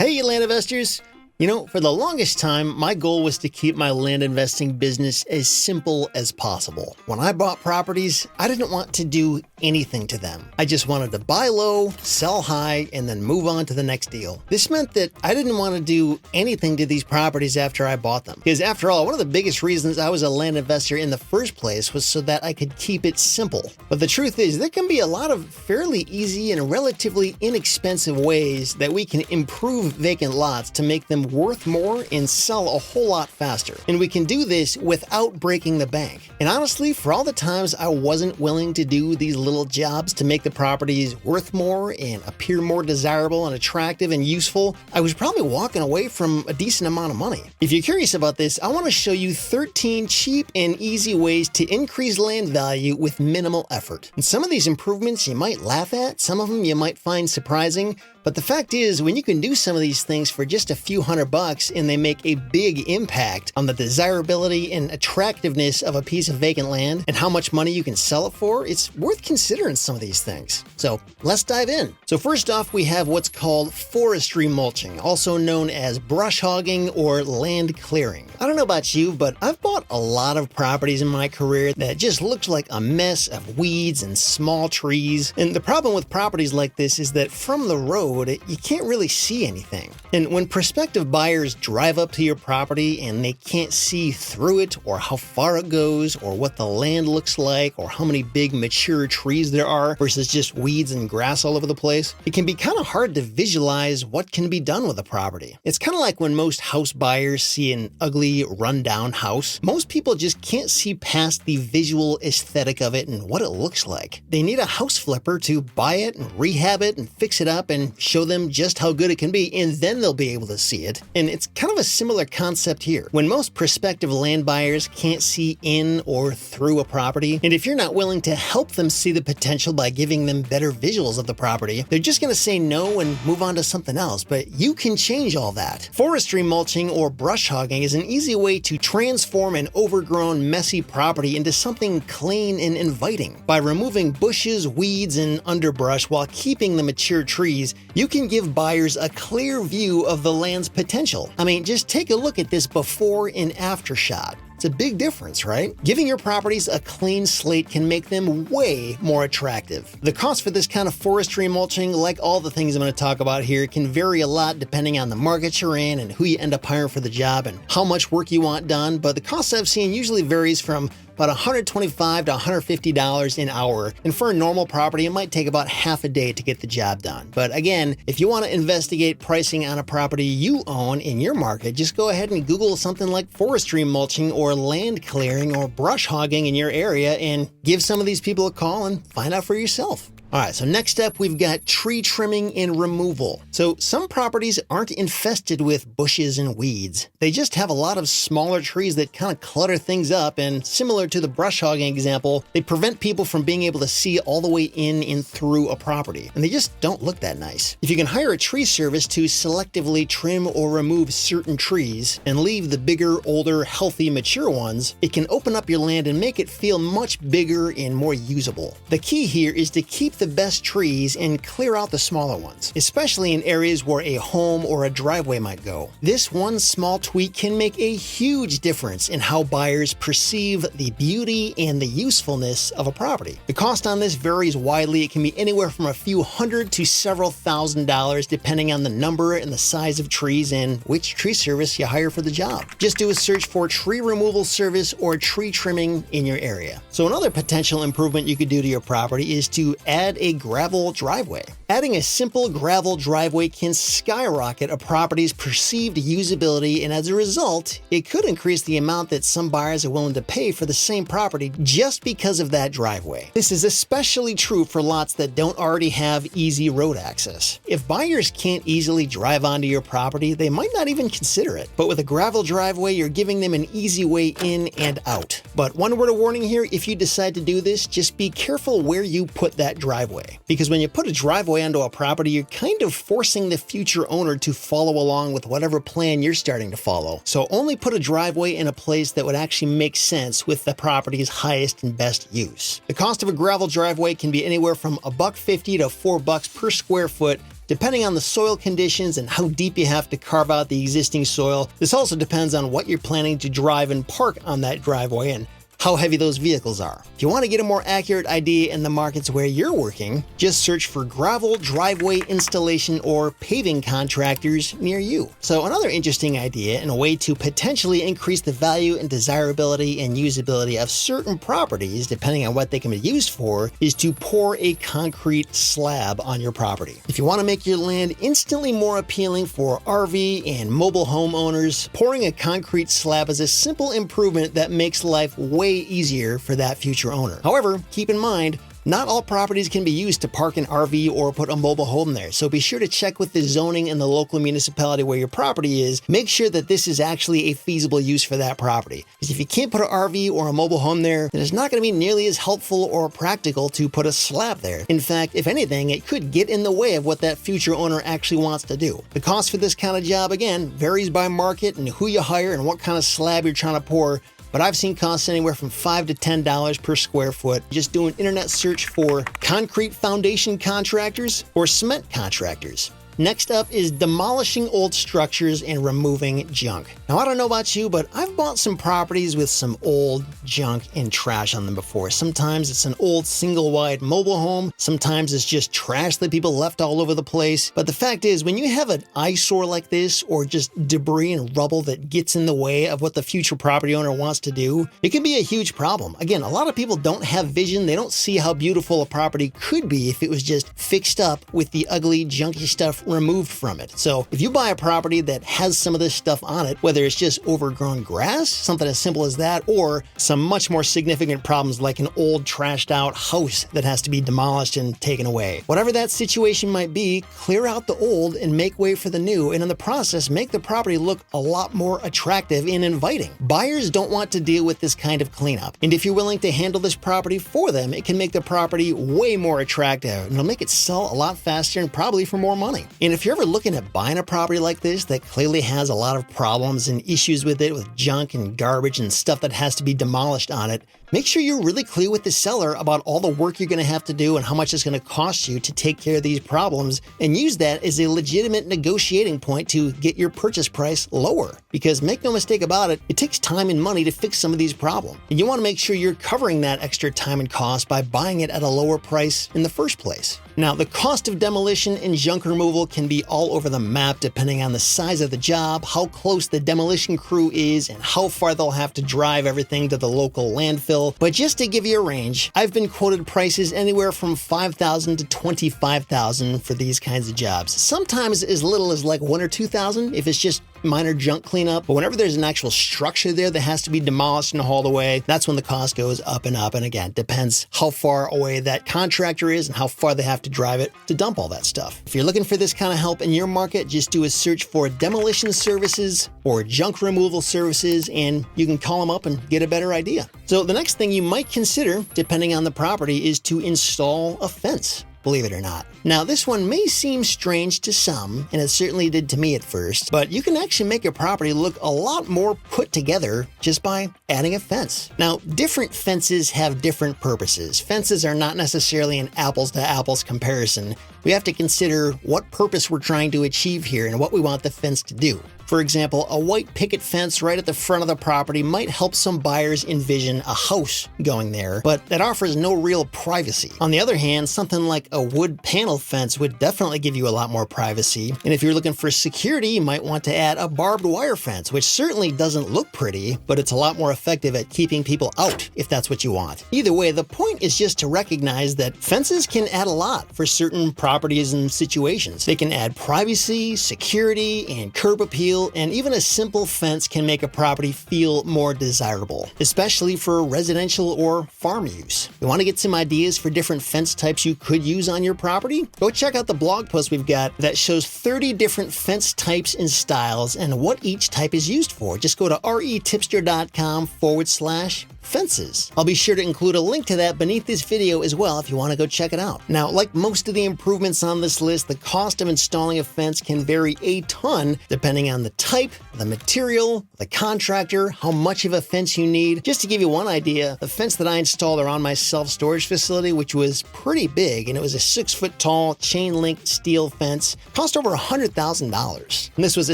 Hey, land investors! You know, for the longest time, my goal was to keep my land investing business as simple as possible. When I bought properties, I didn't want to do anything to them. I just wanted to buy low, sell high, and then move on to the next deal. This meant that I didn't want to do anything to these properties after I bought them. Because after all, one of the biggest reasons I was a land investor in the first place was so that I could keep it simple. But the truth is, there can be a lot of fairly easy and relatively inexpensive ways that we can improve vacant lots to make them worth more and sell a whole lot faster. And we can do this without breaking the bank. And honestly, for all the times I wasn't willing to do these little jobs to make the properties worth more and appear more desirable and attractive and useful, I was probably walking away from a decent amount of money. If you're curious about this, I want to show you 13 cheap and easy ways to increase land value with minimal effort. And some of these improvements you might laugh at, some of them you might find surprising, but the fact is, when you can do some of these things for just a few $100 and they make a big impact on the desirability and attractiveness of a piece of vacant land and how much money you can sell it for, it's worth considering some of these things. So let's dive in. So first off, we have what's called forestry mulching, also known as brush hogging or land clearing. I don't know about you, but I've bought a lot of properties in my career that just looked like a mess of weeds and small trees. And the problem with properties like this is that from the road, you can't really see anything. And when prospective buyers drive up to your property and they can't see through it or how far it goes or what the land looks like or how many big mature trees there are versus just weeds and grass all over the place, it can be kind of hard to visualize what can be done with a property. It's kind of like when most house buyers see an ugly, rundown house. Most people just can't see past the visual aesthetic of it and what it looks like. They need a house flipper to buy it and rehab it and fix it up and show them just how good it can be, and then they'll be able to see it. And it's kind of a similar concept here. When most prospective land buyers can't see in or through a property, and if you're not willing to help them see the potential by giving them better visuals of the property, they're just going to say no and move on to something else. But you can change all that. Forestry mulching or brush hogging is an easy way to transform an overgrown, messy property into something clean and inviting. By removing bushes, weeds, and underbrush while keeping the mature trees, you can give buyers a clear view of the land's potential. I mean, just take a look at this before and after shot. It's a big difference, right? Giving your properties a clean slate can make them way more attractive. The cost for this kind of forestry mulching, like all the things I'm going to talk about here, can vary a lot depending on the market you're in and who you end up hiring for the job and how much work you want done, but the cost I've seen usually varies from about $125 to $150 an hour. And for a normal property, it might take about half a day to get the job done. But again, if you want to investigate pricing on a property you own in your market, just go ahead and Google something like forestry mulching or land clearing or brush hogging in your area and give some of these people a call and find out for yourself. All right, so next up, we've got tree trimming and removal. So some properties aren't infested with bushes and weeds. They just have a lot of smaller trees that kind of clutter things up, and similar to the brush hogging example, they prevent people from being able to see all the way in and through a property, and they just don't look that nice. If you can hire a tree service to selectively trim or remove certain trees and leave the bigger, older, healthy, mature ones, it can open up your land and make it feel much bigger and more usable. The key here is to keep the best trees and clear out the smaller ones, especially in areas where a home or a driveway might go. This one small tweak can make a huge difference in how buyers perceive the beauty and the usefulness of a property. The cost on this varies widely. It can be anywhere from a few hundred to several $1,000s depending on the number and the size of trees and which tree service you hire for the job. Just do a search for tree removal service or tree trimming in your area. So another potential improvement you could do to your property is to add a gravel driveway. Adding a simple gravel driveway can skyrocket a property's perceived usability, and as a result, it could increase the amount that some buyers are willing to pay for the same property just because of that driveway. This is especially true for lots that don't already have easy road access. If buyers can't easily drive onto your property, they might not even consider it. But with a gravel driveway, you're giving them an easy way in and out. But one word of warning here, if you decide to do this, just be careful where you put that driveway. Because when you put a driveway onto a property, you're kind of forcing the future owner to follow along with whatever plan you're starting to follow. So only put a driveway in a place that would actually make sense with the property's highest and best use. The cost of a gravel driveway can be anywhere from $1.50 to $4 per square foot, depending on the soil conditions and how deep you have to carve out the existing soil. This also depends on what you're planning to drive and park on that driveway and how heavy those vehicles are. If you want to get a more accurate idea in the markets where you're working, just search for gravel driveway installation or paving contractors near you. So another interesting idea and a way to potentially increase the value and desirability and usability of certain properties, depending on what they can be used for, is to pour a concrete slab on your property. If you want to make your land instantly more appealing for RV and mobile home owners, pouring a concrete slab is a simple improvement that makes life way easier for that future owner. However, keep in mind, not all properties can be used to park an RV or put a mobile home there, so be sure to check with the zoning in the local municipality where your property is. Make sure that this is actually a feasible use for that property. Because if you can't put an RV or a mobile home there, then it's not going to be nearly as helpful or practical to put a slab there. In fact, if anything, it could get in the way of what that future owner actually wants to do. The cost for this kind of job, again, varies by market and who you hire and what kind of slab you're trying to pour. But I've seen costs anywhere from $5 to $10 per square foot. Just do an internet search for concrete foundation contractors or cement contractors. Next up is demolishing old structures and removing junk. Now, I don't know about you, but I've bought some properties with some old junk and trash on them before. Sometimes it's an old single-wide mobile home. Sometimes it's just trash that people left all over the place. But the fact is, when you have an eyesore like this, or just debris and rubble that gets in the way of what the future property owner wants to do, it can be a huge problem. Again, a lot of people don't have vision. They don't see how beautiful a property could be if it was just fixed up with the ugly, junky stuff removed from it. So if you buy a property that has some of this stuff on it, whether it's just overgrown grass, something as simple as that, or some much more significant problems like an old trashed out house that has to be demolished and taken away. Whatever that situation might be, clear out the old and make way for the new, and in the process, make the property look a lot more attractive and inviting. Buyers don't want to deal with this kind of cleanup, and if you're willing to handle this property for them, it can make the property way more attractive, and it'll make it sell a lot faster and probably for more money. And if you're ever looking at buying a property like this that clearly has a lot of problems and issues with it, with junk and garbage and stuff that has to be demolished on it, make sure you're really clear with the seller about all the work you're going to have to do and how much it's going to cost you to take care of these problems, and use that as a legitimate negotiating point to get your purchase price lower. Because make no mistake about it, it takes time and money to fix some of these problems. And you want to make sure you're covering that extra time and cost by buying it at a lower price in the first place. Now, the cost of demolition and junk removal can be all over the map depending on the size of the job, how close the demolition crew is, and how far they'll have to drive everything to the local landfill. But just to give you a range, I've been quoted prices anywhere from $5,000 to $25,000 for these kinds of jobs. Sometimes as little as like $1,000 or $2,000 if it's just minor junk cleanup. But whenever there's an actual structure there that has to be demolished and hauled away, that's when the cost goes up and up. And again, depends how far away that contractor is and how far they have to drive it to dump all that stuff. If you're looking for this kind of help in your market, just do a search for demolition services or junk removal services, and you can call them up and get a better idea. So the next thing you might consider, depending on the property, is to install a fence. Believe it or not. Now, this one may seem strange to some, and it certainly did to me at first, but you can actually make a property look a lot more put together just by adding a fence. Now, different fences have different purposes. Fences are not necessarily an apples to apples comparison. We have to consider what purpose we're trying to achieve here and what we want the fence to do. For example, a white picket fence right at the front of the property might help some buyers envision a house going there, but that offers no real privacy. On the other hand, something like a wood panel fence would definitely give you a lot more privacy. And if you're looking for security, you might want to add a barbed wire fence, which certainly doesn't look pretty, but it's a lot more effective at keeping people out if that's what you want. Either way, the point is just to recognize that fences can add a lot for certain properties and situations. They can add privacy, security, and curb appeal, and even a simple fence can make a property feel more desirable, especially for residential or farm use. You want to get some ideas for different fence types you could use on your property? Go check out the blog post we've got that shows 30 different fence types and styles and what each type is used for. Just go to REtipster.com/fences. I'll be sure to include a link to that beneath this video as well if you want to go check it out. Now, like most of the improvements improvements on this list, the cost of installing a fence can vary a ton depending on the type, the material, the contractor, how much of a fence you need. Just to give you one idea, the fence that I installed around my self-storage facility, which was pretty big, and it was a 6-foot tall chain-link steel fence, cost over $100,000. And this was a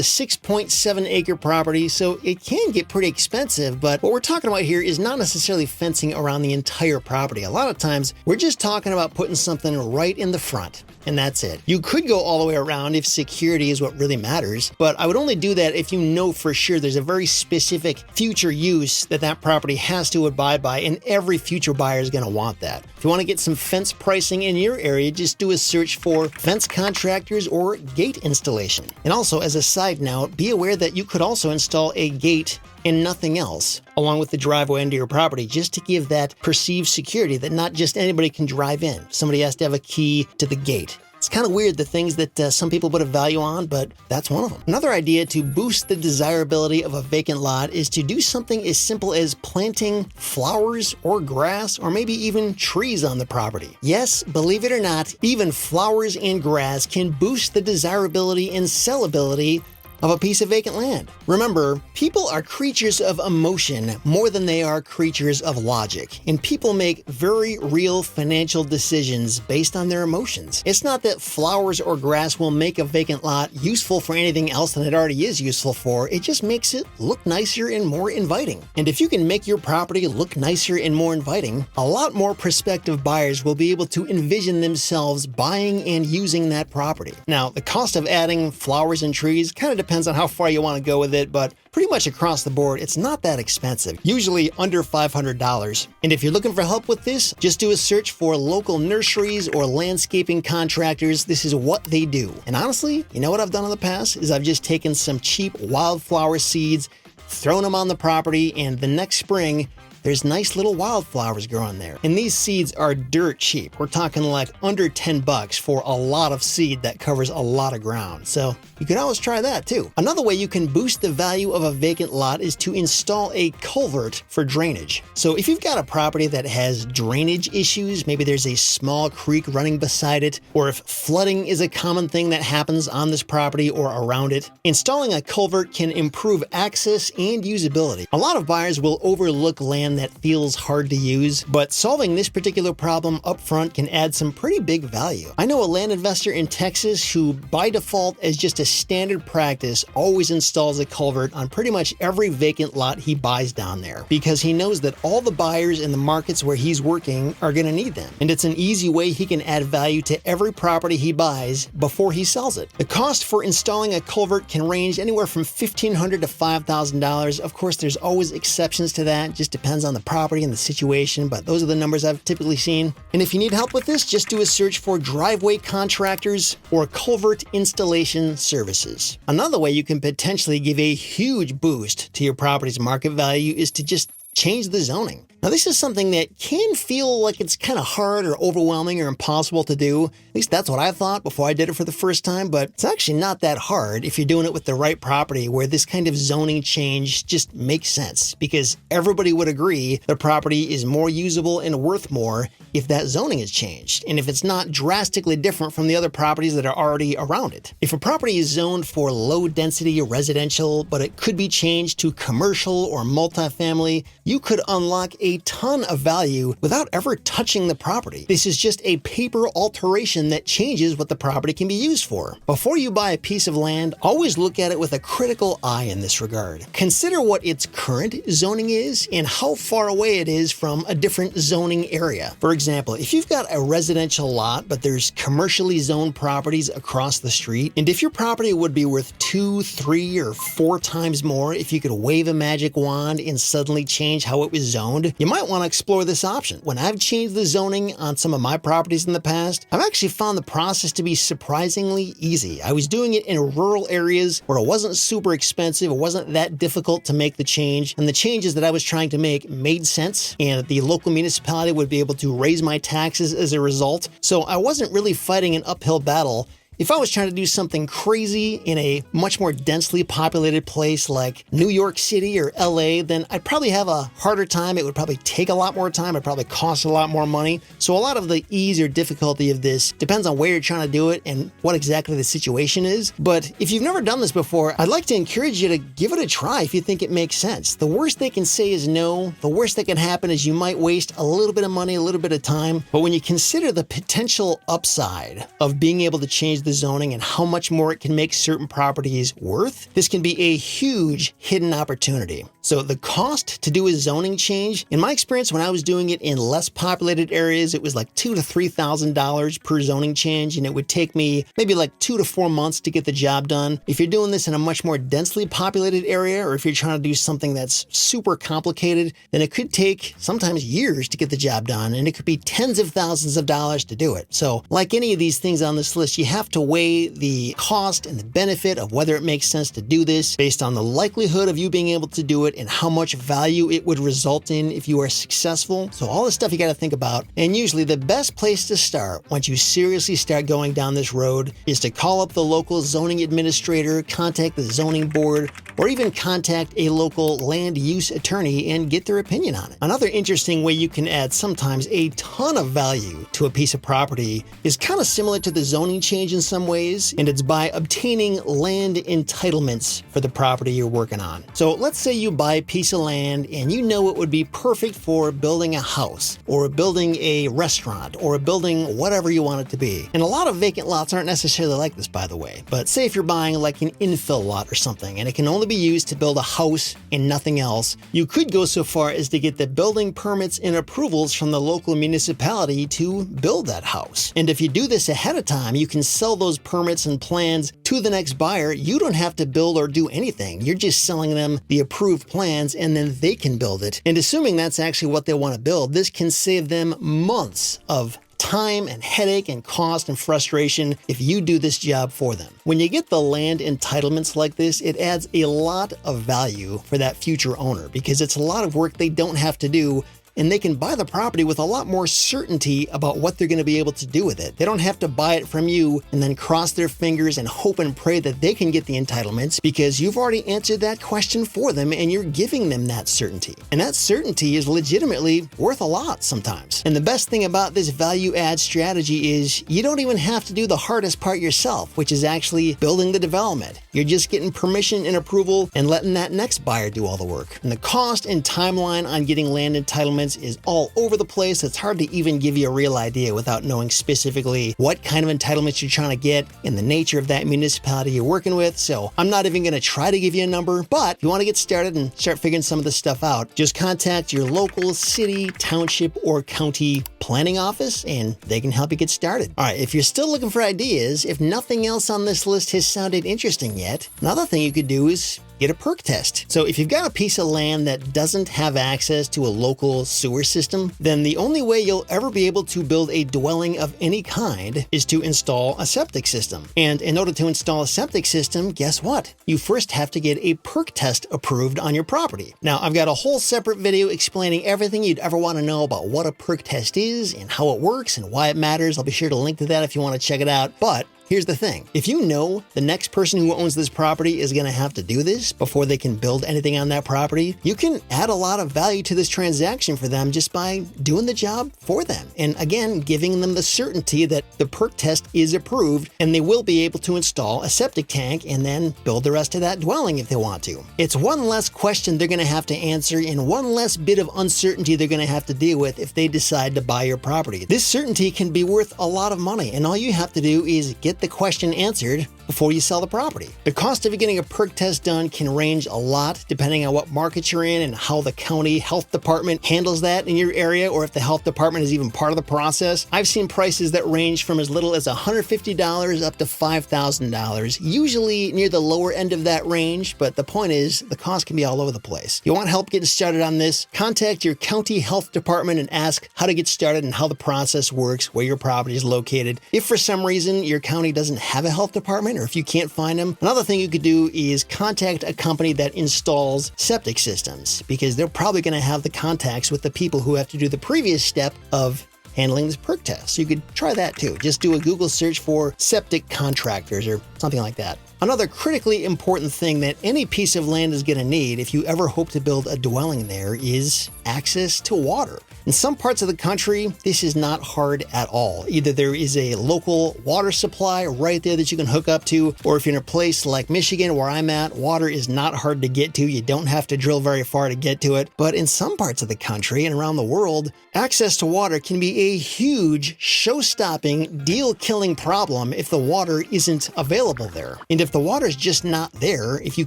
6.7 acre property, so it can get pretty expensive, but what we're talking about here is not necessarily fencing around the entire property. A lot of times, we're just talking about putting something right in the front, and that's it. You could go all the way around if security is what really matters, but I would only do that if you know for sure there's a very specific future use that property has to abide by, and every future buyer is going to want that. If you want to get some fence pricing in your area, just do a search for fence contractors or gate installation. And also, as a side note, be aware that you could also install a gate and nothing else along with the driveway into your property, just to give that perceived security that not just anybody can drive in. Somebody has to have a key to the gate. It's kind of weird, the things that some people put a value on, but that's one of them. Another idea to boost the desirability of a vacant lot is to do something as simple as planting flowers or grass or maybe even trees on the property. Yes, believe it or not, even flowers and grass can boost the desirability and sellability of a piece of vacant land. Remember, people are creatures of emotion more than they are creatures of logic, and people make very real financial decisions based on their emotions. It's not that flowers or grass will make a vacant lot useful for anything else than it already is useful for, it just makes it look nicer and more inviting. And if you can make your property look nicer and more inviting, a lot more prospective buyers will be able to envision themselves buying and using that property. Now, the cost of adding flowers and trees kind of depends on how far you want to go with it, but pretty much across the board, it's not that expensive, usually under $500. And if you're looking for help with this, just do a search for local nurseries or landscaping contractors. This is what they do. And honestly, you know what I've done in the past is I've just taken some cheap wildflower seeds, thrown them on the property, and the next spring, there's nice little wildflowers growing there. And these seeds are dirt cheap. We're talking like under $10 for a lot of seed that covers a lot of ground. So you could always try that too. Another way you can boost the value of a vacant lot is to install a culvert for drainage. So if you've got a property that has drainage issues, maybe there's a small creek running beside it, or if flooding is a common thing that happens on this property or around it, installing a culvert can improve access and usability. A lot of buyers will overlook land that feels hard to use, but solving this particular problem up front can add some pretty big value. I know a land investor in Texas who, by default, as just a standard practice, always installs a culvert on pretty much every vacant lot he buys down there, because he knows that all the buyers in the markets where he's working are going to need them. And it's an easy way he can add value to every property he buys before he sells it. The cost for installing a culvert can range anywhere from $1,500 to $5,000. Of course, there's always exceptions to that. It just depends on the property and the situation, but those are the numbers I've typically seen. And if you need help with this, just do a search for driveway contractors or culvert installation services. Another way you can potentially give a huge boost to your property's market value is to just change the zoning. Now, this is something that can feel like it's kind of hard or overwhelming or impossible to do. At least that's what I thought before I did it for the first time, but it's actually not that hard if you're doing it with the right property where this kind of zoning change just makes sense, because everybody would agree the property is more usable and worth more if that zoning is changed, and if it's not drastically different from the other properties that are already around it. If a property is zoned for low density residential, but it could be changed to commercial or multifamily, you could unlock a ton of value without ever touching the property. This is just a paper alteration that changes what the property can be used for. Before you buy a piece of land, always look at it with a critical eye in this regard. Consider what its current zoning is and how far away it is from a different zoning area. For example, if you've got a residential lot, but there's commercially zoned properties across the street, and if your property would be worth 2, 3, or 4 times more if you could wave a magic wand and suddenly change how it was zoned, you might want to explore this option. When I've changed the zoning on some of my properties in the past, I've actually found the process to be surprisingly easy. I was doing it in rural areas where it wasn't super expensive, it wasn't that difficult to make the change, and the changes that I was trying to make made sense, and the local municipality would be able to raise my taxes as a result. So I wasn't really fighting an uphill battle If I was trying to do something crazy in a much more densely populated place like New York City or LA, then I'd probably have a harder time. It would probably take a lot more time. It'd probably cost a lot more money. So a lot of the ease or difficulty of this depends on where you're trying to do it and what exactly the situation is. But if you've never done this before, I'd like to encourage you to give it a try if you think it makes sense. The worst they can say is no. The worst that can happen is you might waste a little bit of money, a little bit of time. But when you consider the potential upside of being able to change the zoning and how much more it can make certain properties worth, this can be a huge hidden opportunity. So the cost to do a zoning change, in my experience, when I was doing it in less populated areas, it was like $2,000 to $3,000 per zoning change, and it would take me maybe like 2 to 4 months to get the job done. If you're doing this in a much more densely populated area, or if you're trying to do something that's super complicated, then it could take sometimes years to get the job done, and it could be tens of thousands of dollars to do it. So like any of these things on this list, you have to weigh the cost and the benefit of whether it makes sense to do this based on the likelihood of you being able to do it and how much value it would result in if you are successful. So all this stuff you got to think about. And usually the best place to start once you seriously start going down this road is to call up the local zoning administrator, contact the zoning board, or even contact a local land use attorney and get their opinion on it. Another interesting way you can add sometimes a ton of value to a piece of property is kind of similar to the zoning change in some ways, and it's by obtaining land entitlements for the property you're working on. So let's say you buy a piece of land and you know it would be perfect for building a house or building a restaurant or building whatever you want it to be. And a lot of vacant lots aren't necessarily like this, by the way. But say if you're buying like an infill lot or something and it can only be used to build a house and nothing else, you could go so far as to get the building permits and approvals from the local municipality to build that house. And if you do this ahead of time, you can sell those permits and plans to the next buyer. You don't have to build or do anything. You're just selling them the approved plans and then they can build it. And assuming that's actually what they want to build, this can save them months of time and headache and cost and frustration if you do this job for them. When you get the land entitlements like this, it adds a lot of value for that future owner because it's a lot of work they don't have to do, and they can buy the property with a lot more certainty about what they're going to be able to do with it. They don't have to buy it from you and then cross their fingers and hope and pray that they can get the entitlements because you've already answered that question for them and you're giving them that certainty. And that certainty is legitimately worth a lot sometimes. And the best thing about this value add strategy is you don't even have to do the hardest part yourself, which is actually building the development. You're just getting permission and approval and letting that next buyer do all the work. And the cost and timeline on getting land entitlements is all over the place. It's hard to even give you a real idea without knowing specifically what kind of entitlements you're trying to get and the nature of that municipality you're working with. So I'm not even going to try to give you a number, but if you want to get started and start figuring some of this stuff out, just contact your local city, township, or county planning office and they can help you get started. All right, if you're still looking for ideas, if nothing else on this list has sounded interesting yet, another thing you could do is get a perk test. So if you've got a piece of land that doesn't have access to a local sewer system, then the only way you'll ever be able to build a dwelling of any kind is to install a septic system. And in order to install a septic system, guess what? You first have to get a perk test approved on your property. Now, I've got a whole separate video explaining everything you'd ever want to know about what a perk test is and how it works and why it matters. I'll be sure to link to that if you want to check it out. But here's the thing. If you know the next person who owns this property is going to have to do this before they can build anything on that property, you can add a lot of value to this transaction for them just by doing the job for them. And again, giving them the certainty that the perk test is approved and they will be able to install a septic tank and then build the rest of that dwelling if they want to. It's one less question they're going to have to answer and one less bit of uncertainty they're going to have to deal with if they decide to buy your property. This certainty can be worth a lot of money, and all you have to do is get the question answered before you sell the property. The cost of getting a perk test done can range a lot depending on what market you're in and how the county health department handles that in your area, or if the health department is even part of the process. I've seen prices that range from as little as $150 up to $5,000, usually near the lower end of that range, but the point is the cost can be all over the place. You want help getting started on this? Contact your county health department and ask how to get started and how the process works, where your property is located. If for some reason your county doesn't have a health department, or if you can't find them, another thing you could do is contact a company that installs septic systems, because they're probably going to have the contacts with the people who have to do the previous step of handling this perc test. So you could try that too. Just do a Google search for septic contractors or something like that. Another critically important thing that any piece of land is going to need if you ever hope to build a dwelling there is access to water. In some parts of the country, this is not hard at all. Either there is a local water supply right there that you can hook up to, or if you're in a place like Michigan where I'm at, water is not hard to get to. You don't have to drill very far to get to it. But in some parts of the country and around the world, access to water can be a huge, show-stopping, deal-killing problem if the water isn't available there. And if the water is just not there, if you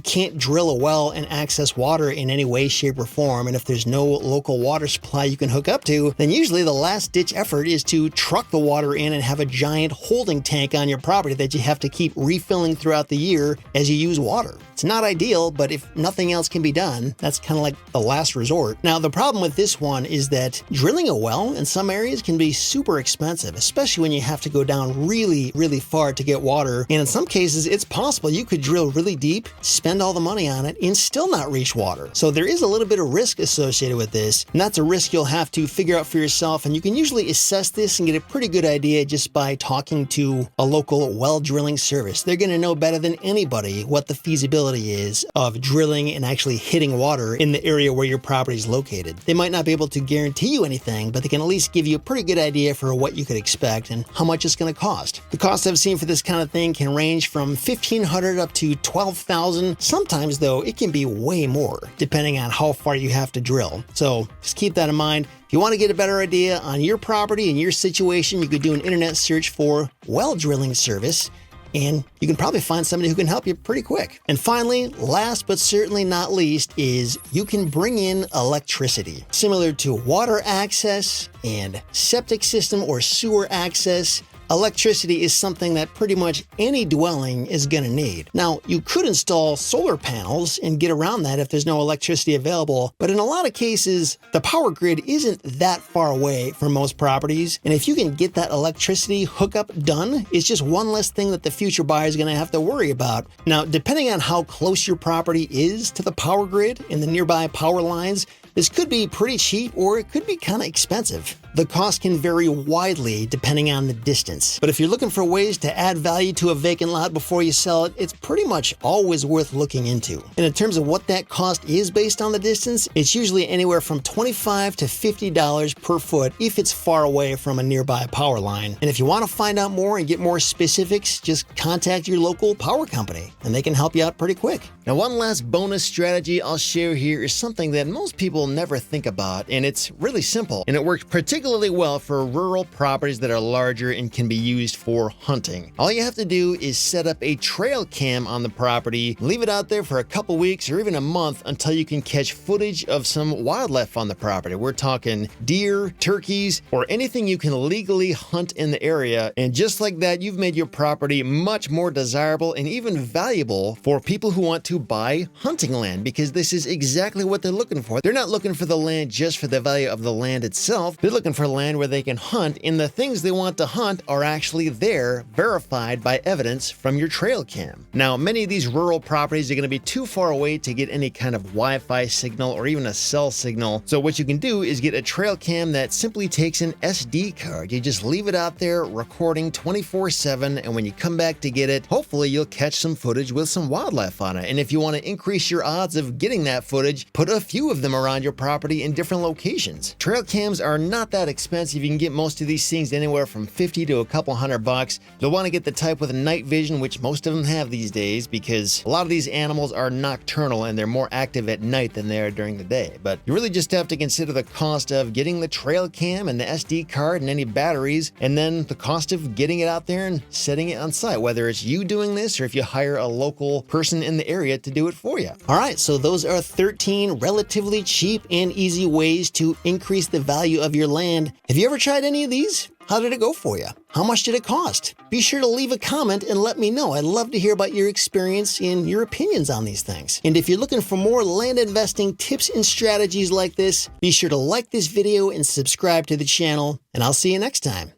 can't drill a well and access water in any way, shape, or form, and if there's no local water supply you can hook up to, then usually the last-ditch effort is to truck the water in and have a giant holding tank on your property that you have to keep refilling throughout the year as you use water. It's not ideal, but if nothing else can be done, that's kind of like the last resort. Now, the problem with this one is that drilling a well in some areas can be super expensive, especially when you have to go down really, really far to get water. And in some cases, it's possible you could drill really deep, spend all the money on it, and still not reach water. So there is a little bit of risk associated with this, and that's a risk you'll have to figure out for yourself. And you can usually assess this and get a pretty good idea just by talking to a local well drilling service. They're going to know better than anybody what the feasibility is of drilling and actually hitting water in the area where your property is located. They might not be able to guarantee you anything, but they can at least give you a pretty good idea for what you could expect and how much it's going to cost. The cost I've seen for this kind of thing can range from $1,500 up to $12,000. Sometimes, though, it can be way more, depending on how far you have to drill. So just keep that in mind. If you want to get a better idea on your property and your situation, you could do an internet search for well drilling service, and you can probably find somebody who can help you pretty quick. And finally, last but certainly not least, is you can bring in electricity. Similar to water access and septic system or sewer access, electricity is something that pretty much any dwelling is going to need. Now, you could install solar panels and get around that if there's no electricity available, but in a lot of cases, the power grid isn't that far away from most properties, and if you can get that electricity hookup done, it's just one less thing that the future buyer is going to have to worry about. Now, depending on how close your property is to the power grid and the nearby power lines, this could be pretty cheap or it could be kind of expensive. The cost can vary widely depending on the distance. But if you're looking for ways to add value to a vacant lot before you sell it, it's pretty much always worth looking into. And in terms of what that cost is based on the distance, it's usually anywhere from $25 to $50 per foot if it's far away from a nearby power line. And if you want to find out more and get more specifics, just contact your local power company and they can help you out pretty quick. Now, one last bonus strategy I'll share here is something that most people never think about, and it's really simple, and it works particularly well for rural properties that are larger and can be used for hunting. All you have to do is set up a trail cam on the property, leave it out there for a couple weeks or even a month until you can catch footage of some wildlife on the property. We're talking deer, turkeys, or anything you can legally hunt in the area, and just like that, you've made your property much more desirable and even valuable for people who want to buy hunting land, because this is exactly what they're looking for. They're not looking for the land just for the value of the land itself. They're looking for land where they can hunt, and the things they want to hunt are actually there, verified by evidence from your trail cam. Now, many of these rural properties are going to be too far away to get any kind of Wi-Fi signal or even a cell signal. So what you can do is get a trail cam that simply takes an SD card. You just leave it out there recording 24/7, and when you come back to get it, hopefully you'll catch some footage with some wildlife on it. And if you want to increase your odds of getting that footage, put a few of them around your property in different locations. Trail cams are not that expensive. You can get most of these things anywhere from $50 to a couple $100. You'll want to get the type with night vision, which most of them have these days, because a lot of these animals are nocturnal and they're more active at night than they are during the day. But you really just have to consider the cost of getting the trail cam and the SD card and any batteries, and then the cost of getting it out there and setting it on site, whether it's you doing this or if you hire a local person in the area to do it for you. All right, so those are 13 relatively cheap and easy ways to increase the value of your land. Have you ever tried any of these? How did it go for you? How much did it cost? Be sure to leave a comment and let me know. I'd love to hear about your experience and your opinions on these things. And if you're looking for more land investing tips and strategies like this, be sure to like this video and subscribe to the channel, and I'll see you next time.